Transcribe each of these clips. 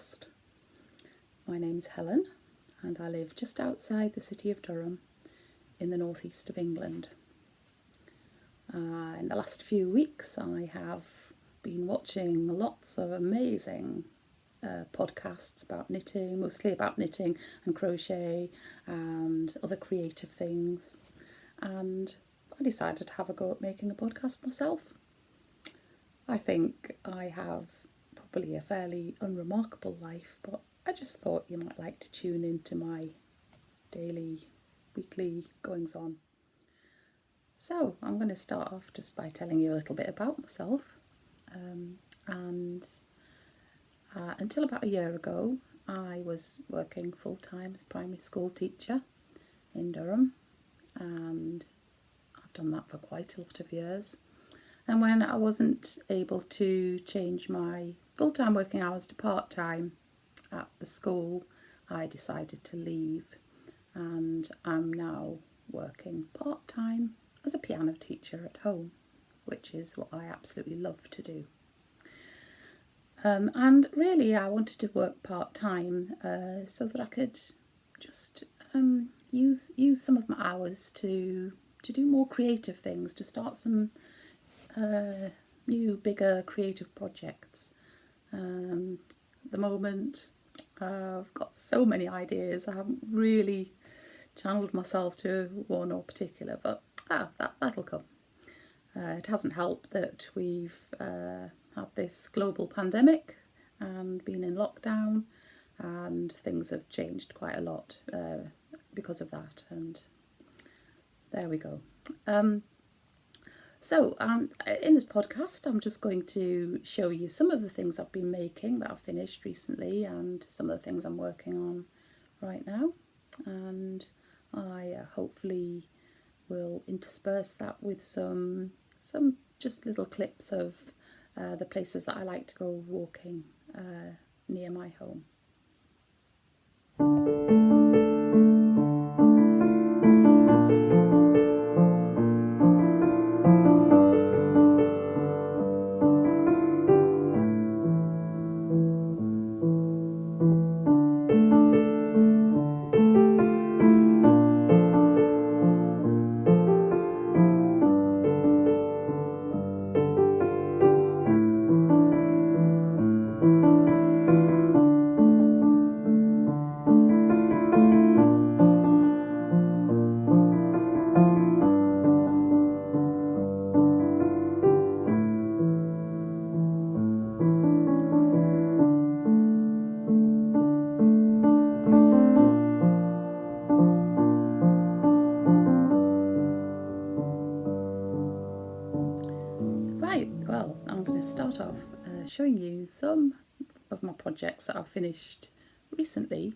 podcast. My name's Helen and I live just outside the city of Durham in the northeast of England. In the last few weeks I have been watching lots of amazing podcasts about knitting, mostly about knitting and crochet and other creative things, and I decided to have a go at making a podcast myself. I think I have probably a fairly unremarkable life, but I just thought you might like to tune into my daily, weekly goings on. So I'm going to start off just by telling you a little bit about myself. Until about a year ago, I was working full-time as a primary school teacher in Durham, and I've done that for quite a lot of years. And when I wasn't able to change my full-time working hours to part-time at the school, I decided to leave, and I'm now working part-time as a piano teacher at home, which is what I absolutely love to do. And really I wanted to work part-time so that I could just use some of my hours to do more creative things, to start some new, bigger creative projects. At the moment I've got so many ideas. I haven't really channeled myself to one or particular, but that'll come. It hasn't helped that we've had this global pandemic and been in lockdown, and things have changed quite a lot because of that, and there we go. So in this podcast I'm just going to show you some of the things I've been making that I've finished recently, and some of the things I'm working on right now, and I hopefully will intersperse that with some just little clips of the places that I like to go walking near my home. Right, well, I'm going to start off showing you some of my projects that I've finished recently.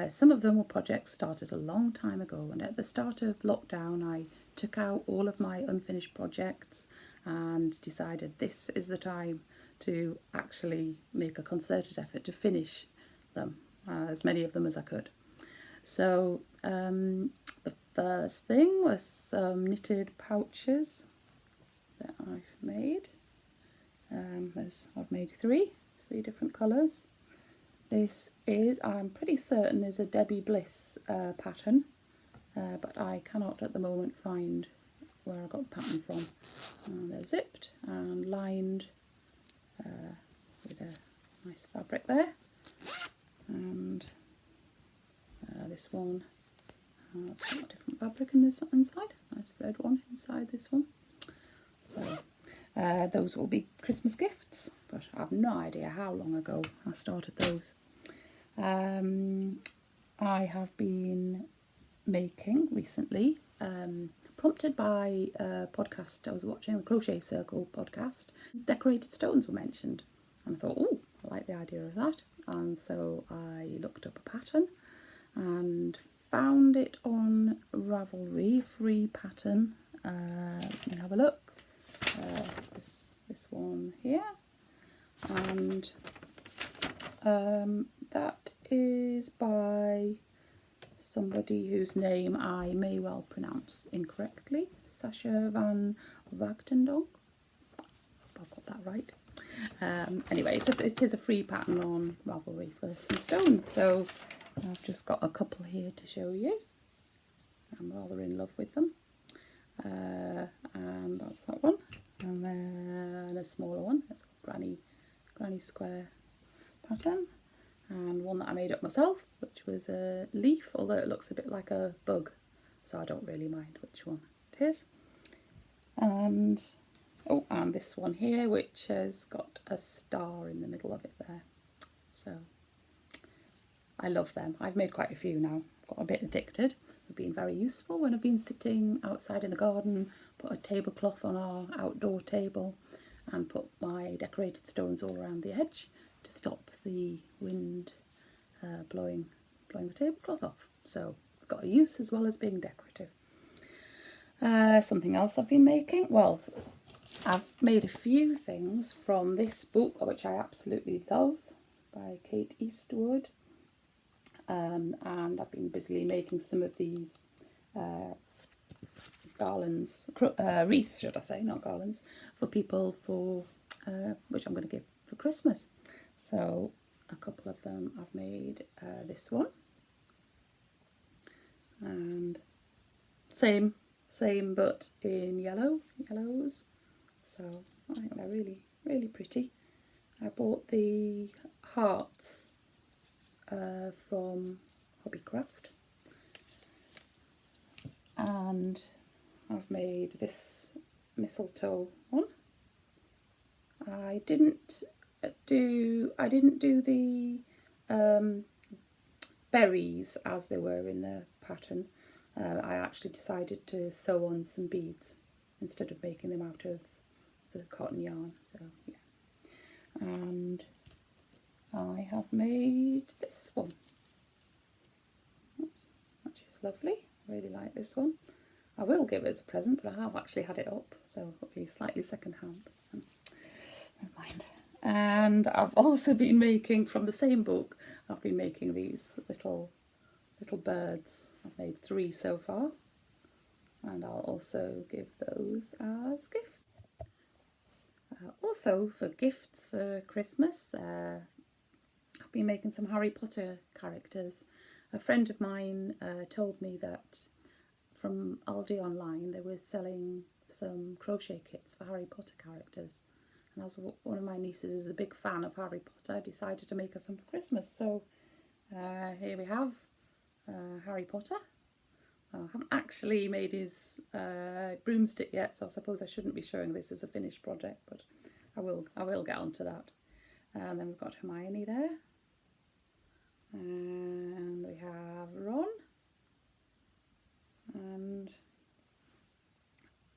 Some of them were projects started a long time ago, and at the start of lockdown I took out all of my unfinished projects and decided this is the time to actually make a concerted effort to finish them, as many of them as I could. So the first thing was some knitted pouches that I've made. I've made three different colours. This is, I'm pretty certain, is a Debbie Bliss pattern, but I cannot at the moment find where I got the pattern from. They're zipped and lined with a nice fabric there, and this one has got a different fabric in this inside, nice red one inside this one. So those will be Christmas gifts, but I have no idea how long ago I started those. I have been making recently, prompted by a podcast I was watching, the Crochet Circle podcast. Decorated stones were mentioned, and I thought, oh, I like the idea of that, and so I looked up a pattern and found it on Ravelry, free pattern. Let me have a look. This one here, and that is by somebody whose name I may well pronounce incorrectly, Sasha van Wagtendonk. Hope I've got that right. Anyway, it is a free pattern on Ravelry for some stones, so I've just got a couple here to show you. I'm rather in love with them. And that's that one. And then a smaller one, it's a granny square pattern. And one that I made up myself, which was a leaf, although it looks a bit like a bug, so I don't really mind which one it is. And oh, and this one here, which has got a star in the middle of it there. So I love them. I've made quite a few now. Got a bit addicted. They've been very useful when I've been sitting outside in the garden, put a tablecloth on our outdoor table and put my decorated stones all around the edge to stop the wind blowing the tablecloth off. So I've got a use as well as being decorative. Something else I've been making, well, I've made a few things from this book, which I absolutely love, by Kate Eastwood. And I've been busily making some of these garlands, wreaths should I say, not garlands, for people for which I'm going to give for Christmas. So a couple of them I've made. This one, and same but in yellows. So I think they're really pretty. I bought the hearts from Hobbycraft, and I've made this mistletoe one. I didn't do the berries as they were in the pattern. I actually decided to sew on some beads instead of making them out of the cotton yarn. So yeah, and I have made this one. Oops, which is lovely. I really like this one. I will give it as a present, but I have actually had it up, so it'll be slightly second hand. Never mind. And I've also been making, from the same book, I've been making these little birds. I've made 3 so far, and I'll also give those as gifts. Also for gifts for Christmas, I've been making some Harry Potter characters. A friend of mine told me that from Aldi online they were selling some crochet kits for Harry Potter characters, and as one of my nieces is a big fan of Harry Potter, I decided to make her some for Christmas. So here we have Harry Potter. I haven't actually made his broomstick yet, so I suppose I shouldn't be showing this as a finished project, but I will get onto that. And then we've got Hermione there, and we have Ron, and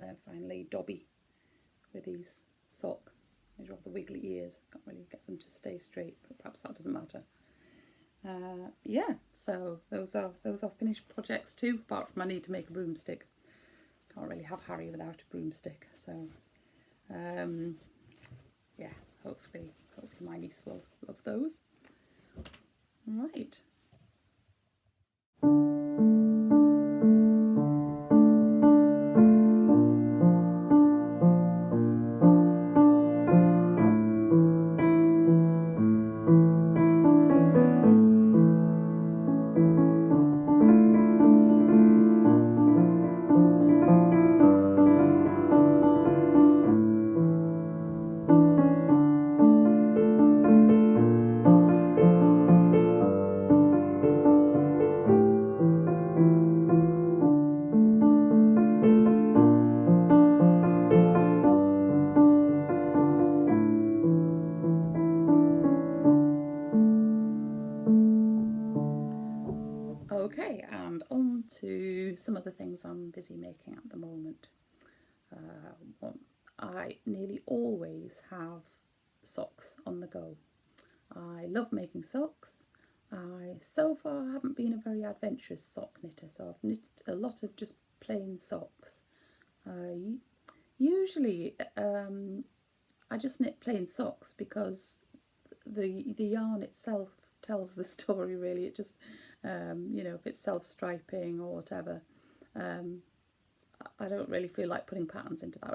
then finally Dobby with his sock. These rather wiggly ears. Can't really get them to stay straight, but perhaps that doesn't matter. Yeah, so those are finished projects too, apart from I need to make a broomstick. Can't really have Harry without a broomstick, so yeah, hopefully my niece will love those. Right. Okay, and on to some of the things I'm busy making at the moment. I nearly always have socks on the go. I love making socks. I so far haven't been a very adventurous sock knitter, so I've knit a lot of just plain socks. Usually I just knit plain socks because the yarn itself tells the story really. It just, you know, if it's self-striping or whatever, I don't really feel like putting patterns into that.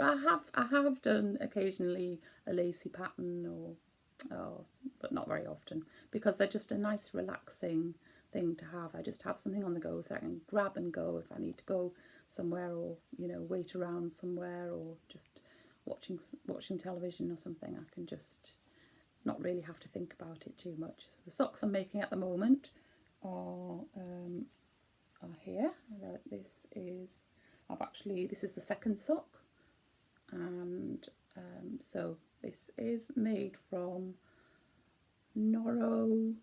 I have done occasionally a lacy pattern but not very often, because they're just a nice relaxing thing to have. I just have something on the go so I can grab and go if I need to go somewhere, or wait around somewhere, or just watching television or something. I can just not really have to think about it too much. So the socks I'm making at the moment are here. This is the second sock, and so this is made from Noro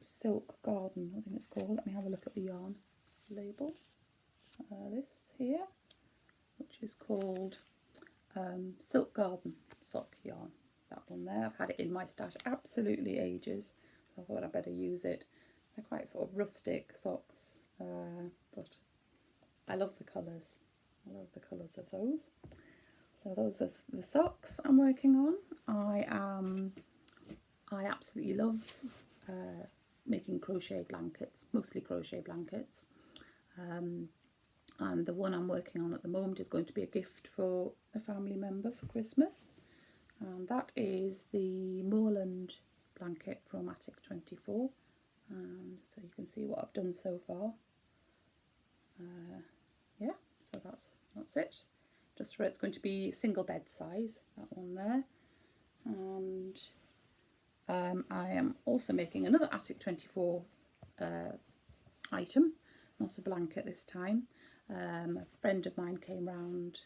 Silk Garden, I think it's called. Let me have a look at the yarn label. This here, which is called Silk Garden sock yarn. That one there. I've had it in my stash absolutely ages, so I thought I'd better use it. They're quite sort of rustic socks, but I love the colours. I love the colours of those. So those are the socks I'm working on. I absolutely love making crochet blankets, mostly crochet blankets. And the one I'm working on at the moment is going to be a gift for a family member for Christmas. And that is the Moorland blanket from Attic 24. And so you can see what I've done so far. Yeah, so that's it. Just for it's going to be single bed size, that one there. And I am also making another Attic 24 item, not a blanket this time. A friend of mine came round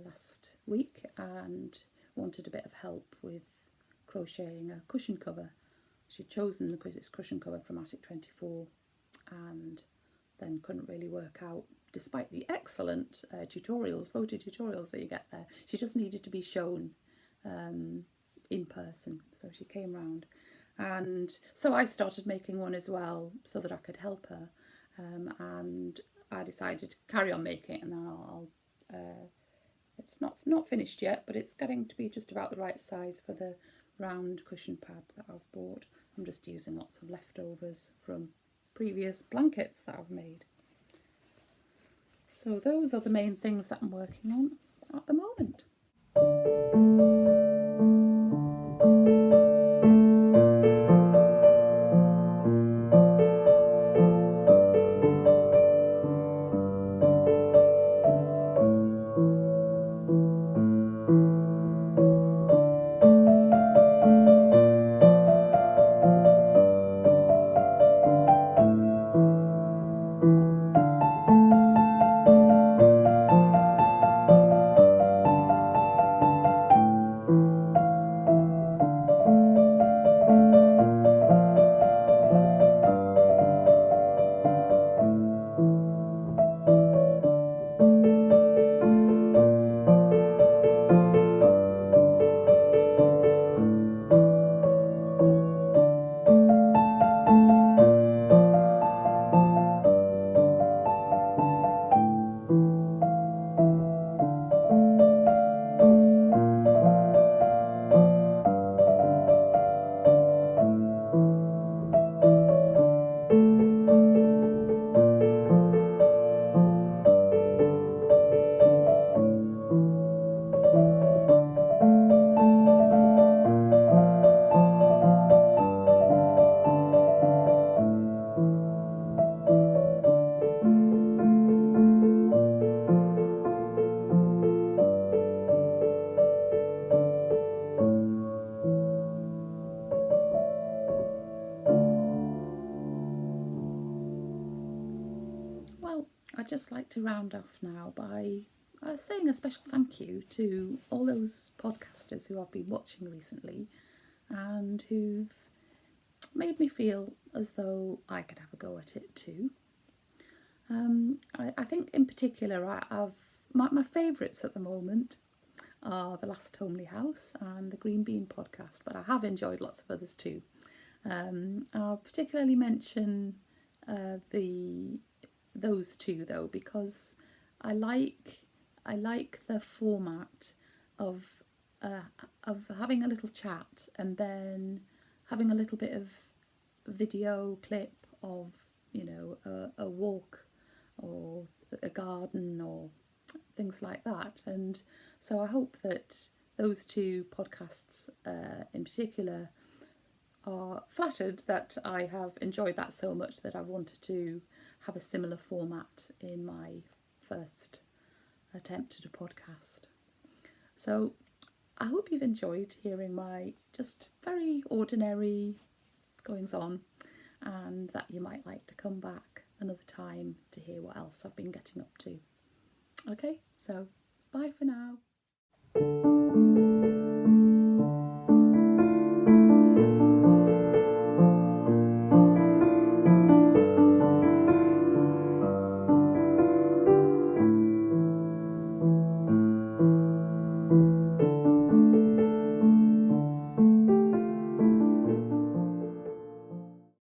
last week and wanted a bit of help with crocheting a cushion cover. She'd chosen this cushion cover from Attic 24 and then couldn't really work out, despite the excellent photo tutorials that you get there. She just needed to be shown in person, so she came round. And so I started making one as well so that I could help her, and I decided to carry on making it, and then I'll it's not finished yet, but it's getting to be just about the right size for the round cushion pad that I've bought. I'm just using lots of leftovers from previous blankets that I've made. So those are the main things that I'm working on at the moment. Well, I'd just like to round off now by saying a special thank you to all those podcasters who I've been watching recently and who've made me feel as though I could have a go at it too. I think in particular my favourites at the moment are The Last Homely House and the Green Bean podcast, but I have enjoyed lots of others too. I'll particularly mention those two though, because I like the format of having a little chat and then having a little bit of video clip of a walk or a garden or things like that. And so I hope that those two podcasts in particular are flattered that I have enjoyed that so much that I wanted to have a similar format in my first attempt at a podcast. So I hope you've enjoyed hearing my just very ordinary goings on, and that you might like to come back another time to hear what else I've been getting up to. Okay, so bye for now.